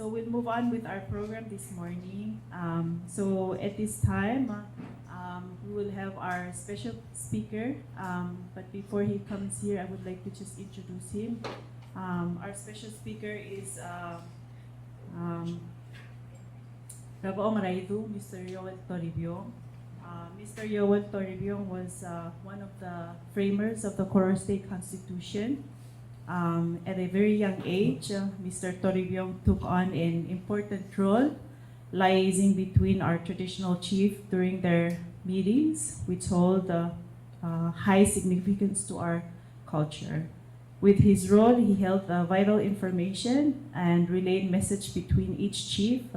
So we'll move on with our program this morning. So at this time, we will have our special speaker. But before he comes here, I would like to just introduce him. Our special speaker is Rabaong Raidu, Mr. Toribiong. Mr. Toribiong was one of the framers of the Koror State Constitution. At a very young age, Mr. Toribiong took on an important role liaising between our traditional chief during their meetings, which hold high significance to our culture. With his role, he held vital information and relayed message between each chief.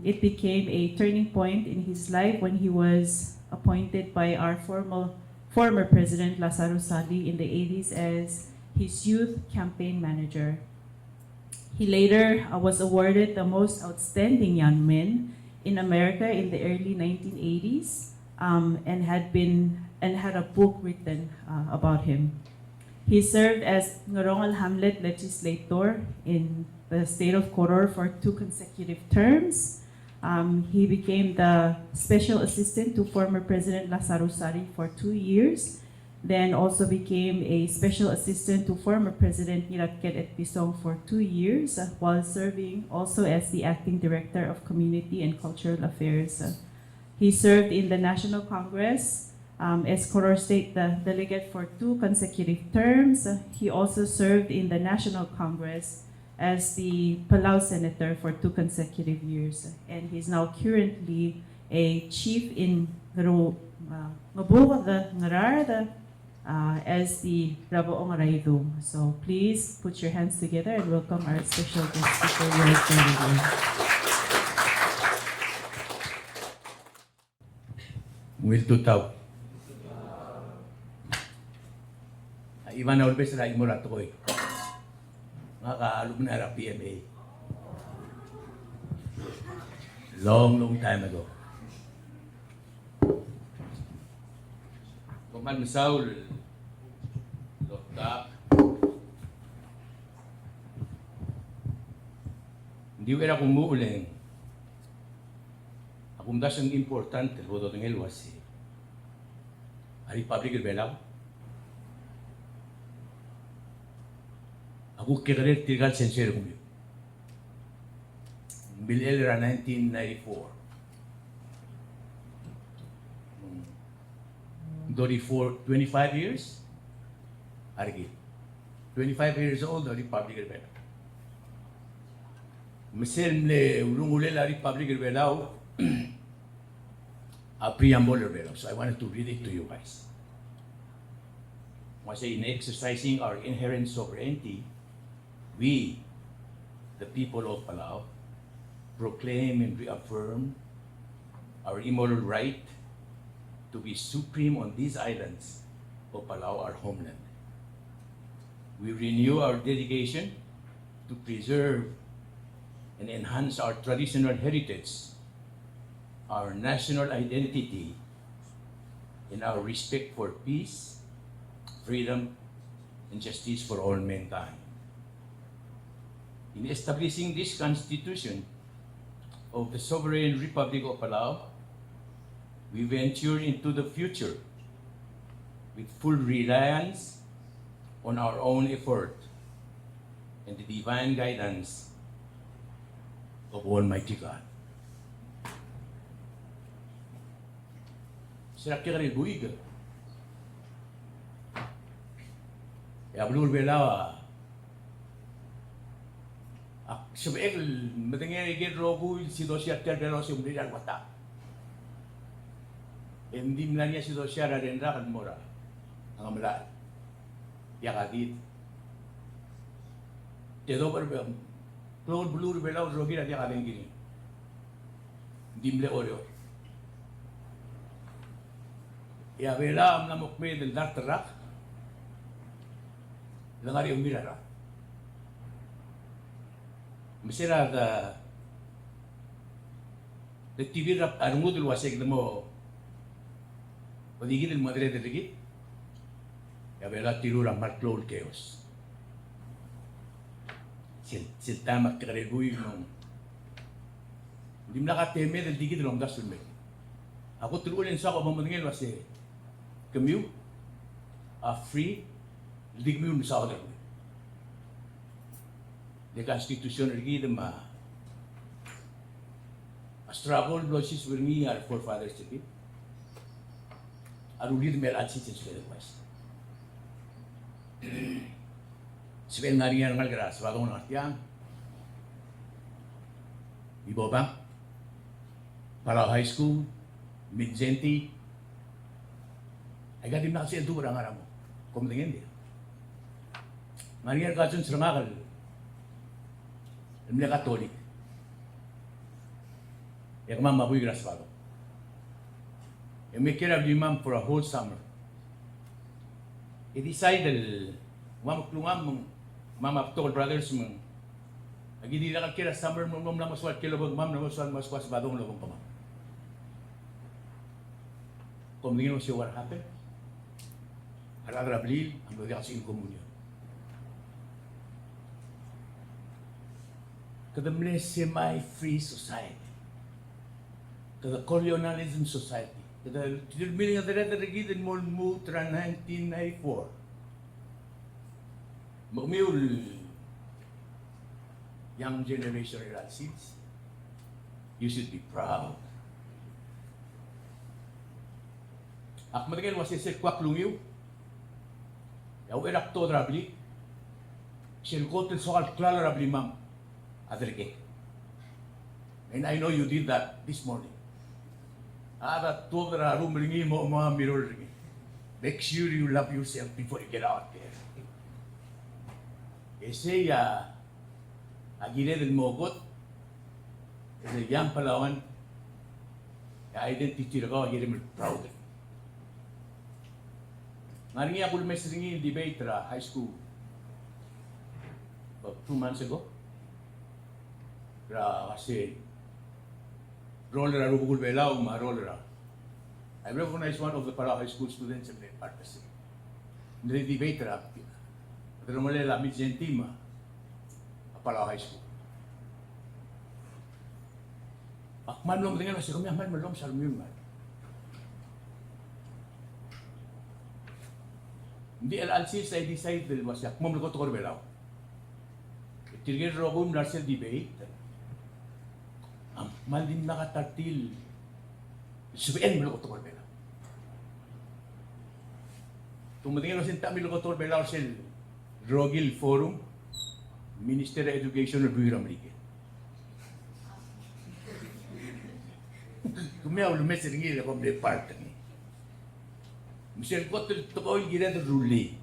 It became a turning point in his life when he was appointed by our former president, Lazaro Sali, in the 80s as his youth campaign manager. He later was awarded the most outstanding young man in America in the early 1980s and had a book written about him. He served as Ngorongal Hamlet legislator in the state of Koror for 2 consecutive terms. He became the special assistant to former President Lazaro Sari for 2 years, then also became a special assistant to former President Niratket et Pisong for 2 years, while serving also as the acting director of Community and Cultural Affairs. He served in the National Congress as Koror State delegate for 2 consecutive terms. He also served in the National Congress as the Palau senator for 2 consecutive years. And he's now currently a chief in as the Rabaong Raidu. So please put your hands together and welcome our special guest speaker. Will tutaw. Iwan na ulbes na imo rato ko eh. Mga ka-alumni ra PMA. Long time ago. Kuman Saul, Lokta. Hindi ko kaya kumuuling. Akong dasang importante, bodo ng elwas eh. Ari public Palau. Ako kikarir tigal sensero kong yun. Bil era 1994. 25 years? Argi. 25 years old, the Republic of Palau. Misal le ulungule la Republic of Palau, a preamble of Palau. So I wanted to read it to you guys. Once in exercising our inherent sovereignty, we, the people of Palau, proclaim and reaffirm our immortal right to be supreme on these islands of Palau, our homeland. We renew our dedication to preserve and enhance our traditional heritage, our national identity, and our respect for peace, freedom, and justice for all mankind. In establishing this Constitution of the Sovereign Republic of Palau, we venture into the future with full reliance on our own effort and the divine guidance of Almighty God. Serap kaya rin buig. Ya belum bela. Sebaik mendengar igit rogu si dosia terbelo si umridan kota. Hindi nanya si dosia radendra kan mora. Ang amla. Ya kadit. Tedo berbem. Klon blur bela rogi dia kadang gini. Dimle oreo. Ya bela am namok me del dar terak. Langari umirara. Mesira the TV rap armudul wasik demo. Padigid el madre de rigid. Ya bela tiru ramar klol chaos. tamak kareguy nung hindi mo nakateme dahil di kita lang gasun me. Ako tulungan sa ako mamangin kasi kami free di kami sa ako dahil. The Constitution rin a struggle losses will me our forefathers to be. Arulir mer ansi sa West. Sebenarnya nga rin nga gara sa bagong natiyang. Ibo ba? Palau High School, Mid-Genti. Ay gadim na kasi ang dura nga mo. Kumtingin din. Nga rin nga kasun sa ngal. Alam niya Katolik. Yang mama buhay gras bago. Yang may care of the mom for a whole summer. It decided, mama tol brothers mong, hindi na kira summer mong na maswat kilobag mam na maswat sa badong lobong pa mam. Kung tingin mo siya what happened, haragrablil, ang lodi kasi inkomunyo. Kadamli semi-free society. Kada colonialism society. Kada tinulmiling ang dere-dere mo mutra 1994. Magmiul young generation Iranians. You should be proud. Ak matagal wasi sir kwak lungiw. Yaw erak to drabli. Sir kotel sokal klala rabli mam. Aderke. And I know you did that this morning. Ada to dra rumlingi mo mga mirror ringi. Make sure you love yourself before you get out there. Ese agile del mogot. Ese yang Palawan. Identity ko agile mo proud. Ngaringi ako lumes ringi debate ra high school. About 2 months ago. Kasi roller arubugul Palau roller. I recognize one of the Palau high school students in the party. Nire debate ra. Pero malela Mid-Gentima a Palau high school. Akman long dengan masih kami akman melom salmiun man. Hindi al-alsi sa decide del wasyak mom ko to Palau. Tirgin rogum narsel debate. Malin nakatartil. Subiin mo ko to Palau. Tumatingin sin ta milo ko to Palau sel Rogil Forum Minister of Education ng Bureau American. Kumiyaw lumes ringi ako de part ni. Michel ko to ko gira de ruli.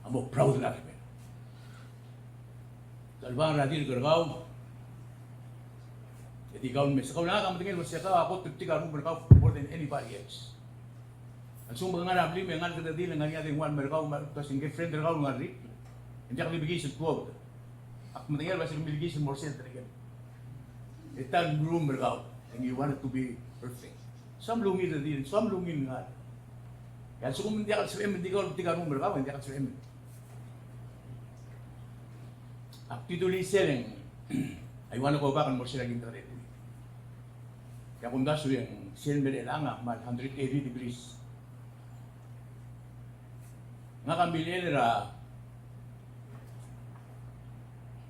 Amo proud na kami. Kalbang radil gargaw. Jadi kau mesakaw na kami tingin mo siya ka ako tutiga mo berkaw more than anybody else. Ang sumba nga nabli, may nga nagdadil nga nga din one merkaw, tapos yung friend merkaw nga rin. Hindi ako libigay sa quote. Ako matingal ba siya libigay sa more center again. Itang room merkaw, and you want it to be perfect. Some lungin na din, some lungin nga. Kaya so kung hindi ako sa hindi ko tiga room merkaw, hindi ako sa Actually selling, I want to go back and more sila ginto rin. Kaya kung daso yung sale merilanga, 180 degrees. Nga kami nila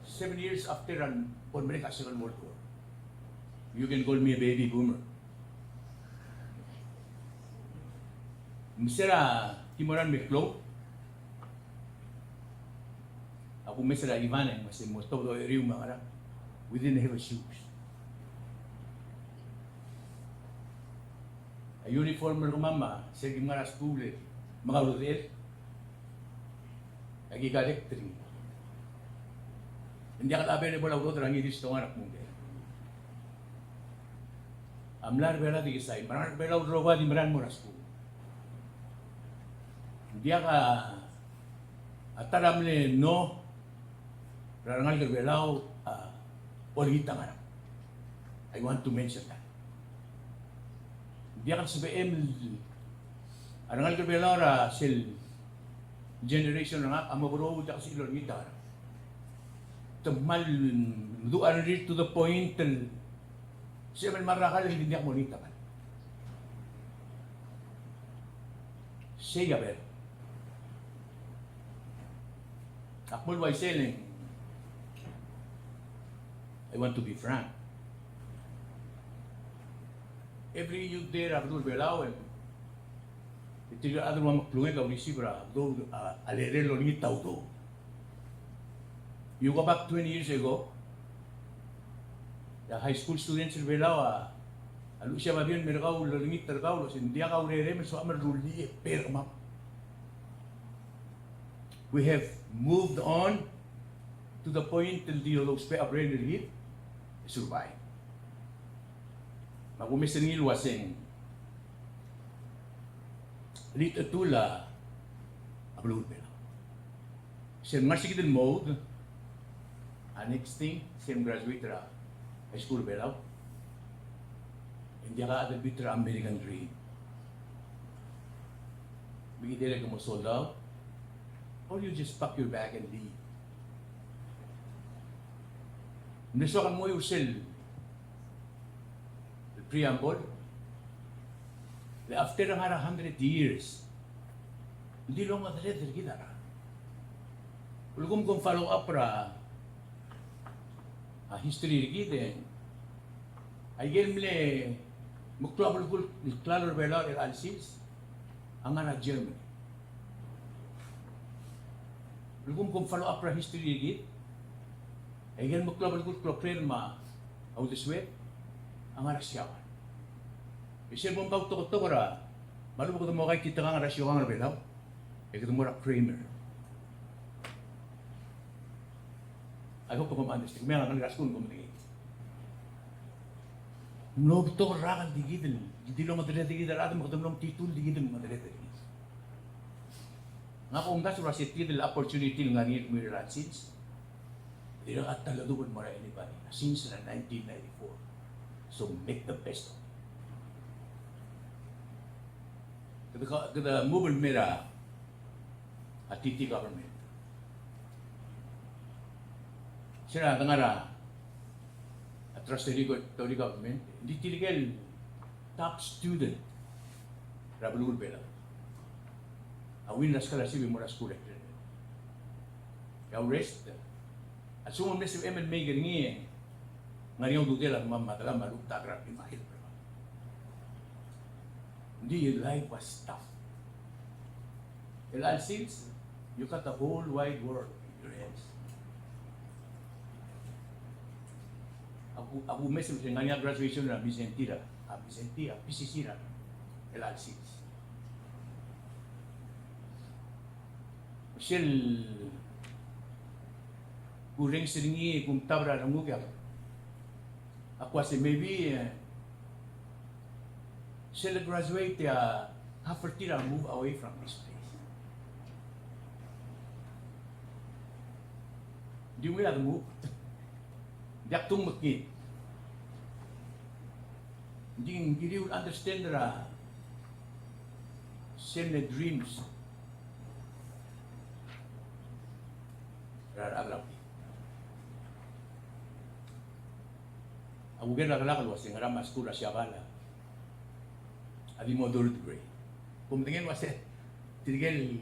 7 years after an American Second World War. You can call me a baby boomer. Misera Timoran Miklo. Ako misera Ivan ay mas most of the area mga we didn't have shoes. A uniform ko mama, sa mga school mga rodel. Nagigalektring. Hindi ka available ako doon, rangi dito nga anak mong kaya. Amlar bela di kisay, marang bela udroga di maran mo na school. Hindi ka ataram ni no, rarangal ka bela orita nga. I want to mention that. Hindi ka sa BM, arangal ka bela sil generation na nga, ang maburo da kasi ilon gitar. Tamal, duan rin to the point, siya man marakal, hindi niya monita man. Siya gaber. Akmol why selling? I want to be frank. Every youth there, Abdul Palau, ito yung other mga plunga ka unisibra, Abdul, alerelo ni tao to. You go back 20 years ago, the high school students in Palau, alu siya mabiyon, merakaw, lalingit, tarakaw, hindi ka urere, so amar ruli, perma. We have moved on to the point till the Lospe Abraham hit, survive. Magumis ng ilwasing, lito tula, abulod pala. Siya masik din mode, next thing, siya graduate ra, high school pala. Hindi ka ada bitra American dream. Bigyan ka mo sold out, or you just pack your bag and leave. Neso kan mo yung sel, preamble, after ang 100 years, hindi lang madalit kita ra. Ulgum kung follow up ra, history kita, ay gelmle, muklabul klaro bela el alsis, ang ana Germany. Ulgum kung follow up ra history kita, ay gelmle muklabul kloprenma, au deswet, ang arasyawan. Isir mong pagtukot ko ra, malu ko mo kay kita nga arasyawan nga belaw, ay kita mo ra Kramer. I hope ko understand. May nga raskun ko mali. No to ra kan digidel, di lo madre digidel adam ko tumlong titul digidel madre digidel. Nga kung das ra si tidel opportunity nga ni mi ratsins. Di ra at taladubon mo ra anybody since 1994. So make the best of it. The movement mera at TT government. Sira tangara at trusted government. Hindi tiligal top student. Rabulul pela. Awin las kala sibi mo las kulek. Kau rest. At sumon mesip emen may ganingi. Ngariyaw dudela mamatala malukta grab ni mahil. Hindi, life was tough. And since you got the whole wide world in your hands. Ako mesmo sa nga graduation na Vicentira, PCC na, since. Michelle, kuring siringi kung tabra ng mugyak. Ako kasi maybe sila graduate hafertira move away from this place. Di mo yan move. Diyak tung makit. Hindi will understand ra sila dreams. Raragap. Ang ugen nakalakal was yung ramas kura siya bala. Adi mo third grade. Pumatingin was tigil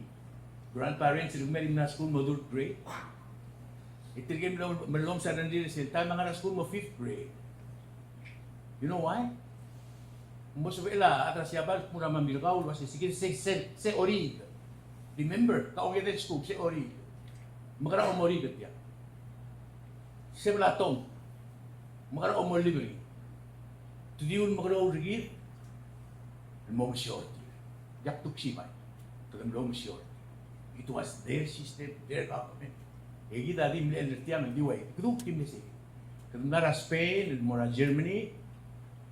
grandparents yung meron na school mo third grade. Itigil malong sa nandito sila. Tayo mga na school mo 5th grade. You know why? Most of ila atras siya bala muna mamilkaw was sige se ori. Remember, kaugyan school se ori. Magkara ori gat ya. Se blatong magkara o mo libre. Tudiyon magkara o rigid, mo masyort. Yak tuksibay. Tugan mo masyort. It was their system, their government. Egi dadi mle enertiya ng diway. Kuduk tim nisi. Kung nara Spain, mora Germany,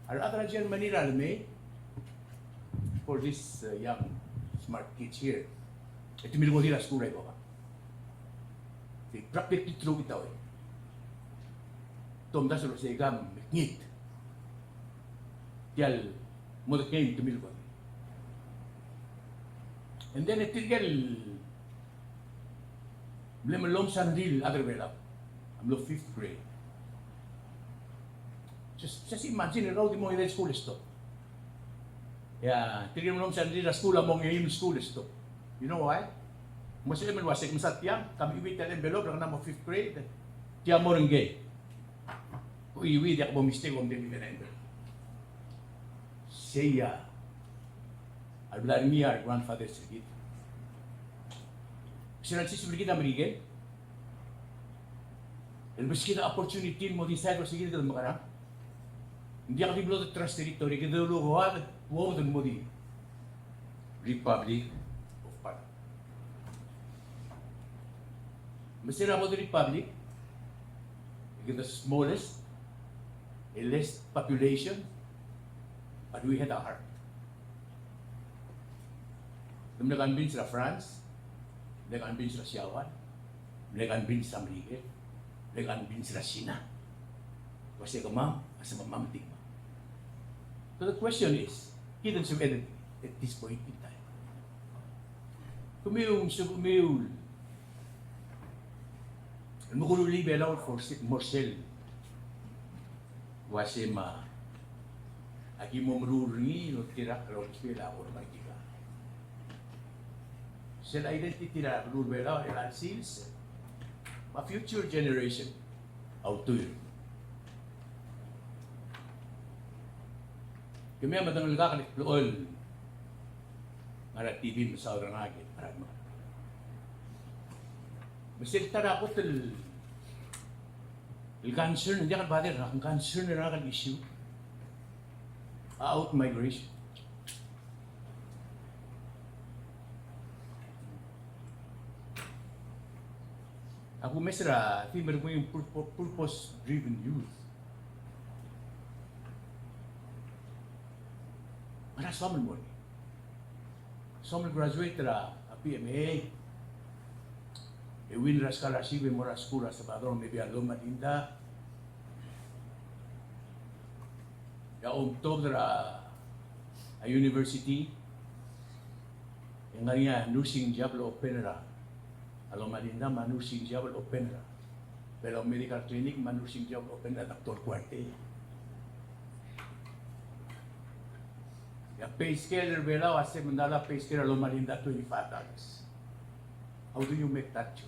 al Germany ralme for this young smart kids here. Ito milgo dila school ay baka. They practically true itaw eh. Tom das lo se gam ngit. Tial mo came to milgo. And then it tigel Blim lom sandil other way up. I'm lo 5th grade. Just imagine ikaw di mo yung school is to. Yeah, tigil mo lom sandil na school among yung school is to. You know why? Mas eman wasik masat tiyang, kami iwi tayo envelope lang na mo 5th grade. Tiyan mo rin gay. Kung iwi, di ako mistake kung din na envelope. Siya, al me our grandfather said, sinasisibili kita marigay. Elbis kita opportunity mo di side mo sige dito mo kana. Hindi ako diblo the trust territory kita dulu ko at wo mo di Republic of Palau. Masira mo the Republic. It's the smallest, less population, but we had a heart. Nung nag-convince sa France, nag-convince sa Siawan, nag-convince sa Amerika, nag-convince sa China. Kasi kamam, asa mamamtig mo. So the question is, hidden sovereignty at this point in time. Kumiyong, Mukulu liberaw for Morsel. Wasema. Agi mo mruri no tirak ro spela or magiga. Sel identity na rubela el sils. Ma future generation autur. Kami madang lagak lool. Mara TV mo sa orang agit para mo. Masih tara ko el cancer, hindi akan badir ang cancer na akan issue. Out migration. Ako mesra, timer ko yung purpose-driven youth. Mana someone mo ni? Someone graduate ra a PMA. Win la scholarship mo ra skula sa padrón maybe alum matinda. Ya October a university. Yung nga nursing job lo open ra. Alum matinda nursing job lo open ra. Pero medical clinic nursing job open ra Dr. Cuarte. Ya pay scale bela wase mandala pay scale alum matinda $25. How do you make that choice?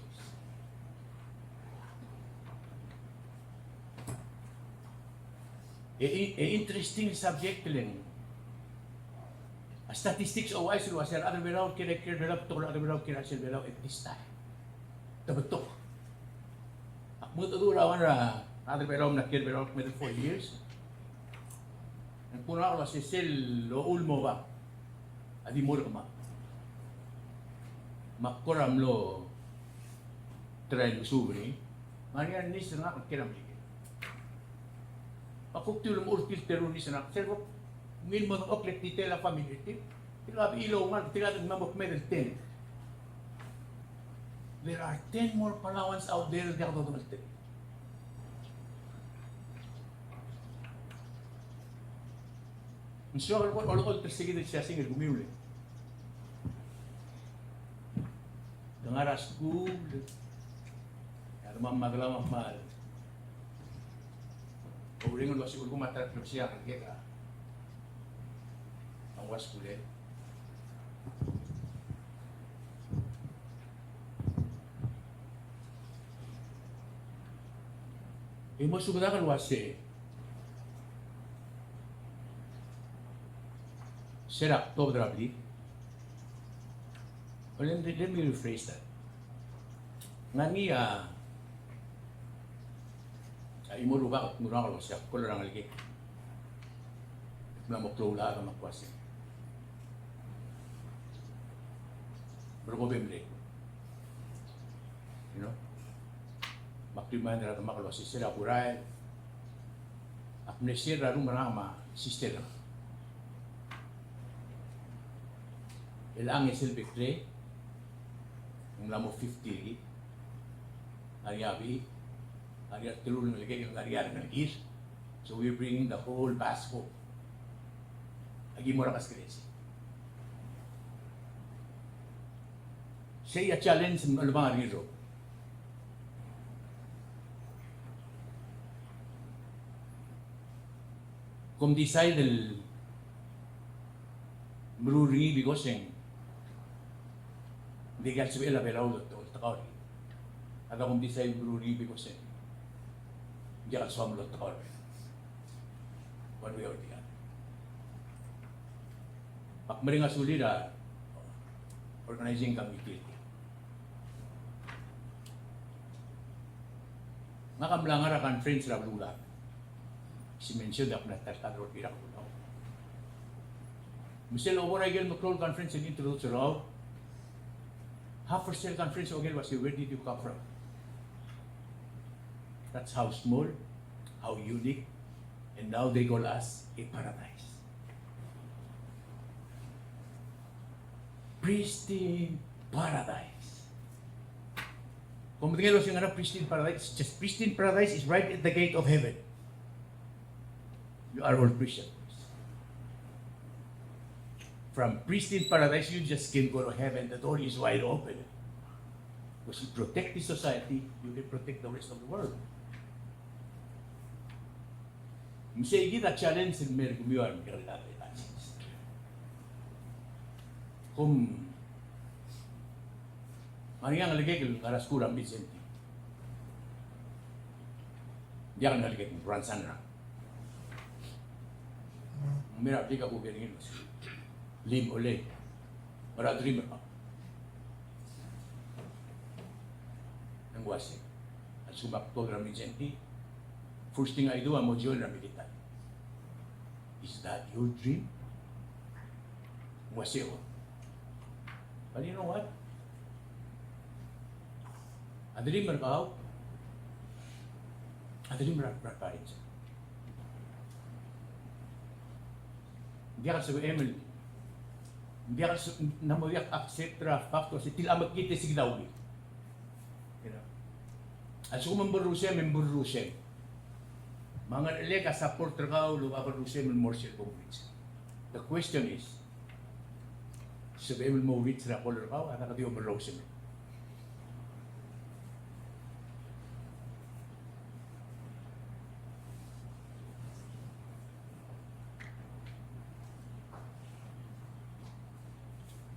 Interesting subject lang. Statistics o wise was there other way around kina develop to other way around kina develop at this time. Tabatok. Akmut adu rawan ra other way around na kina develop with 4 years. Ang puna ko si sel lo ulmo ba. Adi mo ma. Makoram lo try subri. Marian ni sana kina Ako tulong urtil teronis na servo min mo oklet detail la family tip tila ilaw man tila mamok medal 10. There are 10 more Palauans out there that don't know. Insya Allah all tersegit siya singil gumiuli. Dengar school ada maglaw mahal. Uringon lo siguro matrat lo siya kaya ang was kulit. Imo subukan wase. Serak to drabli. Well, let me rephrase that. Ngani imo luba at mura ko siya ko lang lagi. Na mo klola ka makwasi. Probably. You know? Maktiman na ka makwasi sila kuray. Amnesia ra marama sister. Ilang silbikre. Ang lamo 50. Ariabi. Ariat tulul nalagay yung ariat ng is. So we're bringing the whole basket. Agi mo rakas kresi. Siya challenge ng alubang ariro. Como decide el Mruri bigoseng di gal sabi la Palau to takor. Ada como decide Mruri bigoseng di gal som lo takor. One way or the other. Pak meringa sulira organizing committee. Makamlangar akan friends la lula. Si mention dak na tartador irak ko. Michelle Overagel Macron conference in introduce raw. Half for sale conference again was where did you come from? That's how small, how unique, and now they call us a paradise. Pristine paradise. Kung tingin lo siya nga pristine paradise, just pristine paradise is right at the gate of heaven. You are all Christians. From pristine paradise, you just can go to heaven. The door is wide open. Because you protect the society, you can protect the rest of the world. Msegi da challenge in mer kumiyar mikalala itasis. Kung maniyang aligay kung aras kurang Vicente. Dia akan aligay kung Bransan na. Mira, di ka po ganyan mas. Lim ole. Para dreamer pa. Nang wasi. At sumakto na Vicente. First thing I do, I'm join na militar. Is that your dream? Wasi ko. But you know what? A dreamer ka ako. A dreamer ka pa rin siya. Hindi ka sabi, Emily. Hindi ka namuyak accept factor si tila magkita si Gdawi. At so kung member Rusya, member Rusya. Mga nalika supporter ka o lumaban Rusya, member Rusya Congress. The question is, sabi Emil mo rich na color ka, at nakatiyo member Rusya.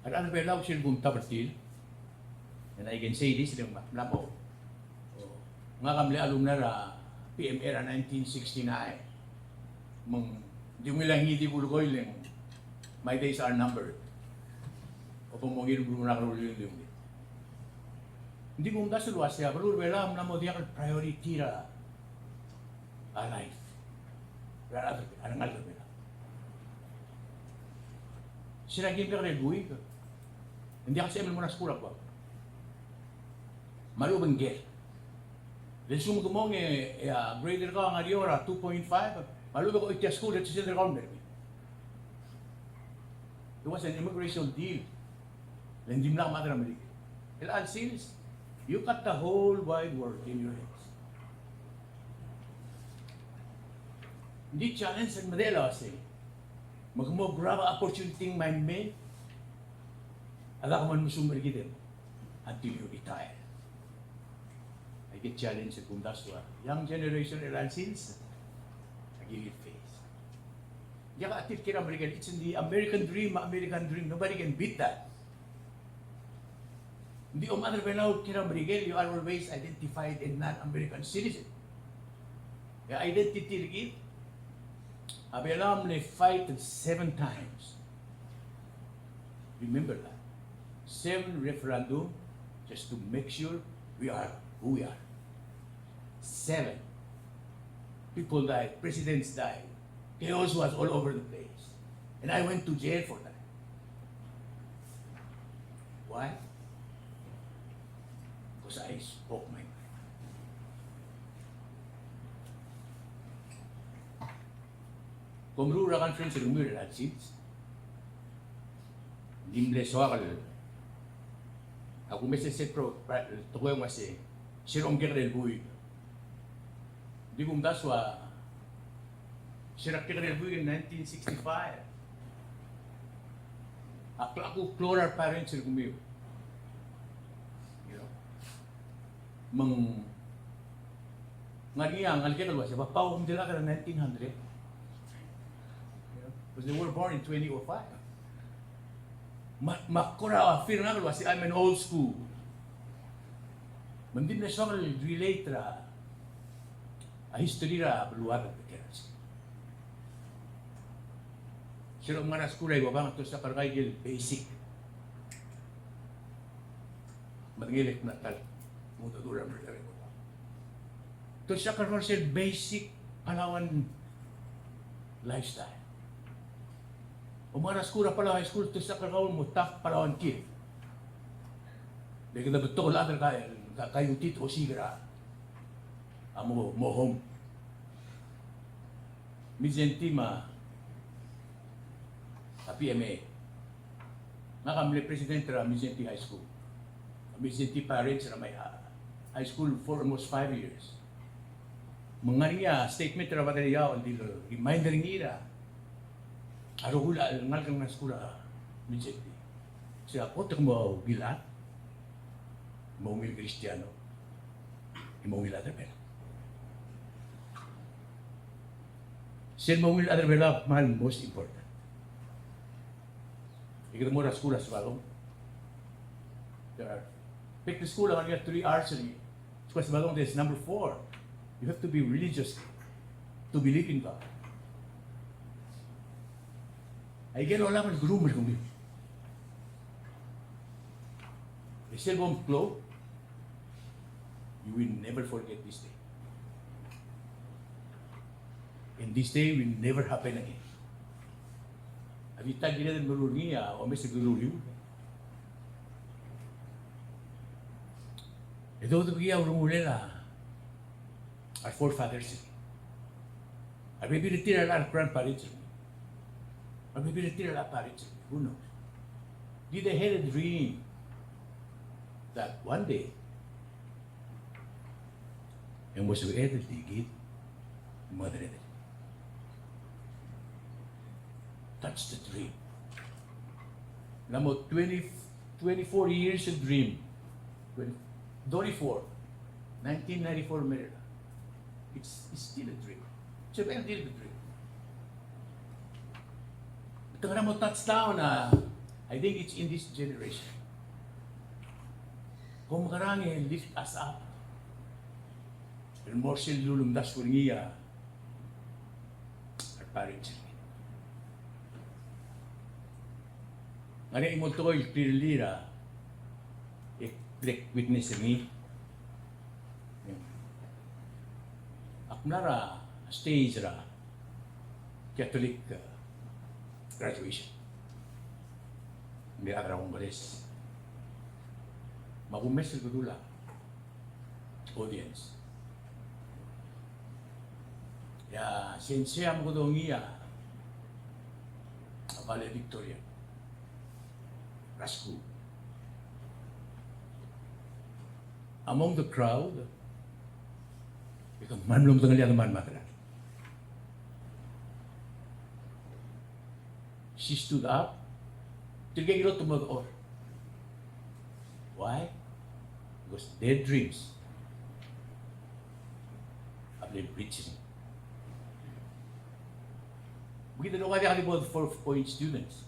At ano ba lang siya kung tabertil? And I can say this, yung maklamo. Nga kamli alumna ra PM era 1969. Di mo lang hindi bulukoy lang. My days are numbered. O pumungin mo na karulo yung hindi kong dasulwas siya, pero wala mo na mo diya priority ra a life. Wala anong alto nila. Sinagin ka rin buhay ka. Hindi kasi mo na skula ko. Malubang get. Resume ko mo grader ka nga diora 2.5. Malubang ko itya school at siya rin. It was an immigration deal. Hindi mo na kumadra mali. Ilan sales? You cut the whole wide world in your hands. Hindi challenge ang madela kasi. Magmo-grab opportunity my men. Ala ko man musumber gitin until you retire. I get challenged kung daswa. Young generation ilan since I give it face. Diya ka atil kira American. It's in the American dream, American dream. Nobody can beat that. Hindi umather Palau kira American, you are always identified in non-American citizen. Your identity rigid. Abelam they fight 7 times. Remember that. 7 referendum just to make sure we are who we are. 7. People died, presidents died. Chaos was all over the place. And I went to jail for that. Why? Because I spoke my mind. Kung rura conference ng Mural at seats, dimble soakal. Ako may sesepro, tukoy mo kasi, sirong kirel buhay. Di kong daswa, sirang kirel buhay in 1965. Ako plural parents ng kumiyo. Nga niya, ang alikal was, papaw kong dila ka ng 1900. Because they were born in 2005. Makura, feel na kasi I'm an old school. Mandin na siya relate ra a history ra luar ng Pilipinas. Sila mga naskulay, wabang ito sa karagay basic. Matgilik na tal. Muto dura mo rin ko. Ito sa karagay basic Palawan lifestyle. O mga naskura Palawan high school, ito sa karagay mo tak Palawan kid. Dahil na betul lah kayu tit o sigra. Amo mohom. Mizentima a PMA. Nakamli presidente ra Mizenti High School. Mizenti parents ra may high school for almost 5 years. Mga niya statement ra bateriya on dilo reminder ngira. Aro hula ngal kang na school Mizenti. Siya po mo gilat. Maumil Kristiyano. Maumil Adabel. Siya maumil Adabel mahal most important. Ikita mo na school sa Balong. There are pick the school you have 3 hours a day. Sa Balong there's number 4. You have to be religious to believe in God. Ay gano'n lang ang guru mo kung the silver globe, you will never forget this day. And this day will never happen again. Avita gila ng guru niya o may siguro yun. Ito ito kaya urumulila our forefathers. Or maybe retire our grandparents. Or maybe retire our parents. Who knows? Did they had a dream that one day, and was whoever they get, mother it. That's the dream. Namo 24 years of dream. 24, 1994 Merida. It's still a dream. It's a very little dream. Ito nga mo touchdown na I think it's in this generation. Kung makarangin, lift us up. And more siya lulumdas ko niya our parents. Ngani imong toy clearly ra direct witness me. Aknara stage ra Catholic graduation. Hindi ara akong balis. Magumesel ko dula. Audience. Ya, sensya mo ko niya. Vale Victoria. Rasco. Among the crowd, ito manlong tangali ang man matala. She stood up. Tigay ilo tumag-or. Why? Because their dreams have been reaching. We don't know why they have about 4-point students.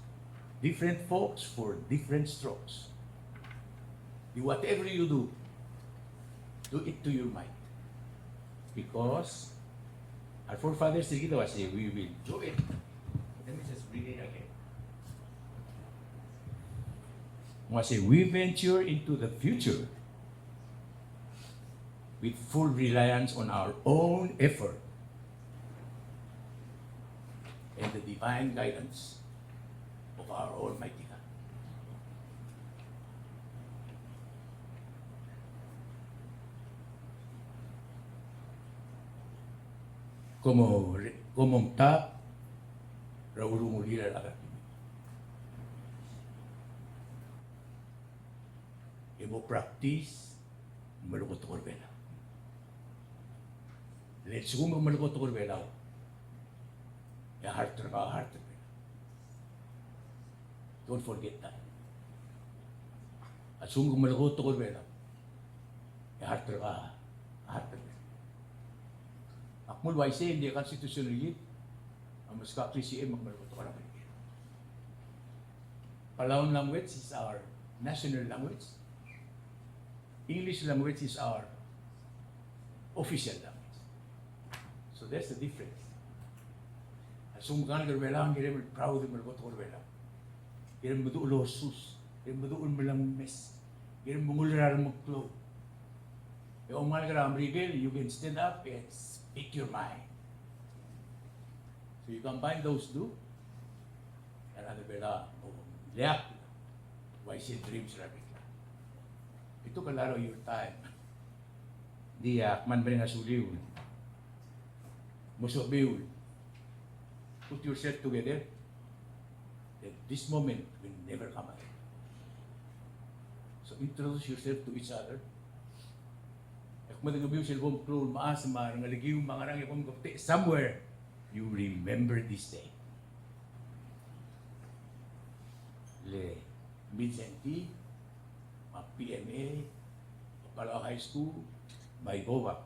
Different folks for different strokes. Whatever you do it to your mind. Because our forefathers did was say, we will do it. Let me just bring it again. I say, we venture into the future with full reliance on our own effort and the divine guidance of our Almighty God. Como tap, raulumulira la Emo practice, malukot ko korbela. Let's go malukot ko korbela. Ya heart to heart. Don't forget that. At sungguh malukot ko korbela. Ya heart to heart. Akmul waise hindi constitutional yit. Ang mas ka-PCM, magmaluto ka lang. Palawan language is our national language. English language is our official language. So that's the difference. Asungkan kerbelang, kira proud ng maluto kerbelang. Kira maduulo sus, kira maduul malang mes, kira mangulrar magklo. Yung mga nagramrigil, you can stand up and speak your mind. So you combine those two, and ano bela, liyak, why she dreams rabbit. Ito kalaro your time. Di man ba nga suliw. Musubiw. Put yourself together. That this moment will never come again. So introduce yourself to each other. Kung matagabiw sila kong klul, maas, marangaligiw, mangarang ikong kapte, somewhere, you remember this day. Le, Mid-Senti, PMA, Palau High School, by Bova.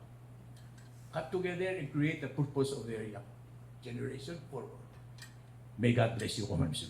Cut together and create the purpose of their young generation forward. May God bless you, Commander.